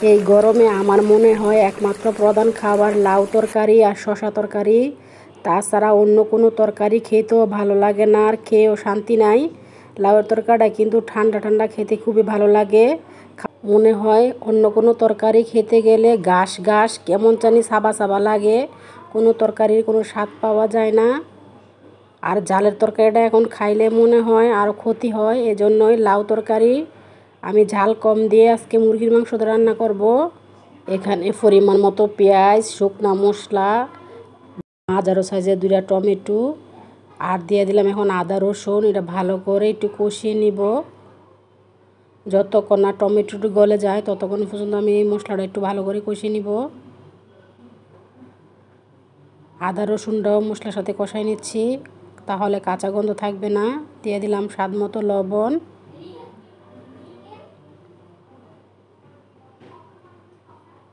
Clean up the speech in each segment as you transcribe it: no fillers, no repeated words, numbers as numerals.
এই গরমে আমার মনে হয় একমাত্র প্রধান খাবার লাউ তরকারি আর শসা তরকারি। তাছাড়া অন্য কোনো তরকারি খেতেও ভালো লাগে না, আর খেয়েও শান্তি নাই। লাউয়ের তরকারিটা কিন্তু ঠান্ডা ঠান্ডা খেতে খুবই ভালো লাগে। মনে হয় অন্য কোনো তরকারি খেতে গেলে ঘাস ঘাস কেমন জানি সাবা সাবা লাগে, কোনো তরকারির কোনো স্বাদ পাওয়া যায় না। আর জালের তরকারিটা এখন খাইলে মনে হয় আরও ক্ষতি হয়, এজন্যই লাউ তরকারি আমি ঝাল কম দিয়ে আজকে মুরগির মাংস দিয়ে রান্না করব। এখানে পরিমাণ মতো পেঁয়াজ, শুকনা মশলা, মাঝারো সাইজের 2টা টমেটো আর দিয়ে দিলাম এখন আদা রসুন। এটা ভালো করে একটু কষিয়ে নিব। যতক্ষণ না টমেটোটা গলে যায় ততক্ষণ পর্যন্ত আমি এই মশলাটা একটু ভালো করে কষিয়ে নিব। আদা রসুনটাও মশলার সাথে কষাই নিচ্ছি, তাহলে কাঁচা গন্ধ থাকবে না। দিয়ে দিলাম স্বাদ মতো লবণ,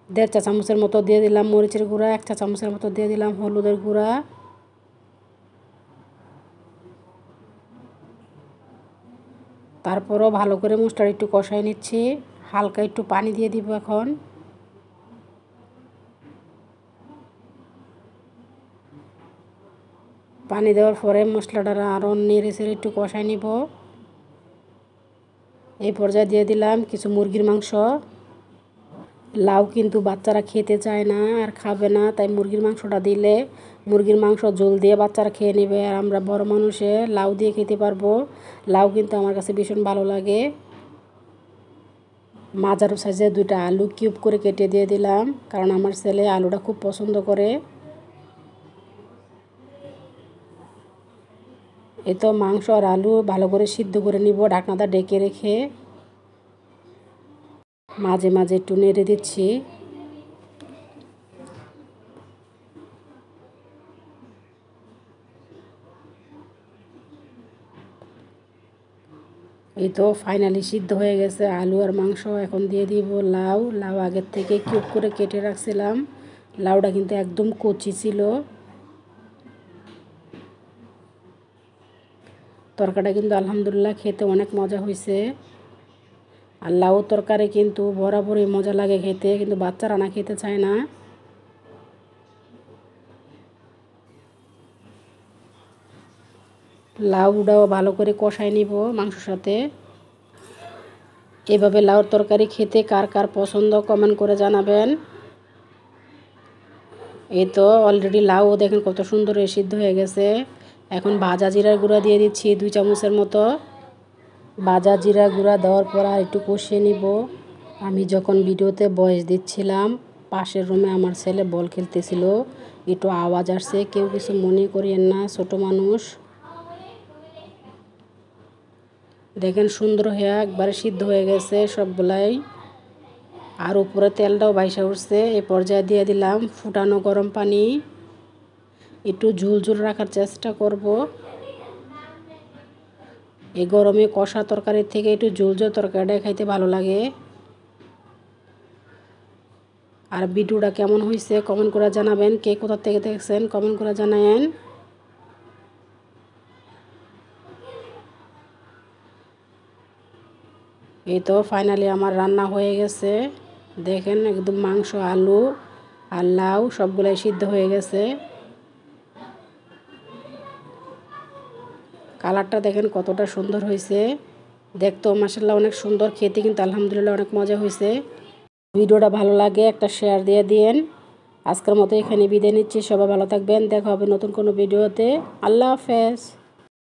1.5 চা চামচের মতো দিয়ে দিলাম মরিচের গুঁড়া, 1 চা চামচের মতো দিয়ে দিলাম হলুদের গুঁড়া। তারপরও ভালো করে মশলাটা একটু কষাই নিচ্ছি, হালকা একটু পানি দিয়ে দিব। এখন পানি দেওয়ার পরে মশলাটা আরও নেড়ে চেড়ে একটু কষাই নিব। এই পর্যায়ে দিয়ে দিলাম কিছু মুরগির মাংস। লাউ কিন্তু বাচ্চারা খেতে চায় না আর খাবে না, তাই মুরগির মাংসটা দিলে মুরগির মাংস ঝোল দিয়ে বাচ্চারা খেয়ে নেবে, আর আমরা বড় মানুষে লাউ দিয়ে খেতে পারবো। লাউ কিন্তু আমার কাছে ভীষণ ভালো লাগে। মাঝারো সাইজে 2টা আলু কিউব করে কেটে দিয়ে দিলাম, কারণ আমার ছেলে আলুটা খুব পছন্দ করে। এই তো মাংস আর আলু ভালো করে সিদ্ধ করে নিব ঢাকনাটা ঢেকে রেখে। মাঝে মাঝে একটু নেড়ে দিচ্ছি। এই তো ফাইনালি সিদ্ধ হয়ে গেছে আলু আর মাংস। এখন দিয়ে দিব লাউ। লাউ আগের থেকে কিউব করে কেটে রাখছিলাম। লাউটা কিন্তু একদম কচি ছিল। তরকারিটা কিন্তু আলহামদুলিল্লাহ খেতে অনেক মজা হয়েছে। আর লাউ তরকারি কিন্তু বরাবরই মজা লাগে খেতে, কিন্তু বাচ্চারা না খেতে চায় না। লাউটাও ভালো করে কষাই নিব মাংসের সাথে। এভাবে লাউর তরকারি খেতে কার কার পছন্দ কমেন্ট করে জানাবেন। এই তো অলরেডি লাউ দেখেন কত সুন্দর সিদ্ধ হয়ে গেছে। এখন ভাজা জিরার গুঁড়া দিয়ে দিচ্ছি 2 চামচের মতো। ভাজা জিরা গুঁড়া দেওয়ার পর আর একটু কষিয়ে নিব। আমি যখন ভিডিওতে ভয়েস দিচ্ছিলাম পাশের রুমে আমার ছেলে বল খেলতেছিল, একটু আওয়াজ আসছে, কেউ কিছু মনে করিয়েন না, ছোট মানুষ। দেখেন সুন্দর হয়ে একবারে সিদ্ধ হয়ে গেছে সবগুলাই, আর উপরে তেলটাও বাইসা উঠছে। এই পর্যায়ে দিয়ে দিলাম ফুটানো গরম পানি। একটু ঝোল ঝোল রাখার চেষ্টা করব। এই গরমে কষা তরকারির থেকে একটু ঝোল ঝোল তরকারিটা খাইতে ভালো লাগে। আর ভিডিওটা কেমন হয়েছে কমেন্ট করে জানাবেন। কে কোথা থেকে দেখছেন কমেন্ট করে জানায়েন। এই তো ফাইনালি আমার রান্না হয়ে গেছে। দেখেন একদম মাংস, আলু আর লাউ সবগুলাই সিদ্ধ হয়ে গেছে। কালারটা দেখেন কতটা সুন্দর হয়েছে। দেখতেও মাশাআল্লাহ অনেক সুন্দর, খেতে কিন্তু আলহামদুলিল্লাহ অনেক মজা হয়েছে। ভিডিওটা ভালো লাগে একটা শেয়ার দিয়ে দিন। আজকের মতো এখানে বিদায় নিচ্ছি। সবাই ভালো থাকবেন, দেখা হবে নতুন কোনো ভিডিওতে। আল্লাহ হাফেজ।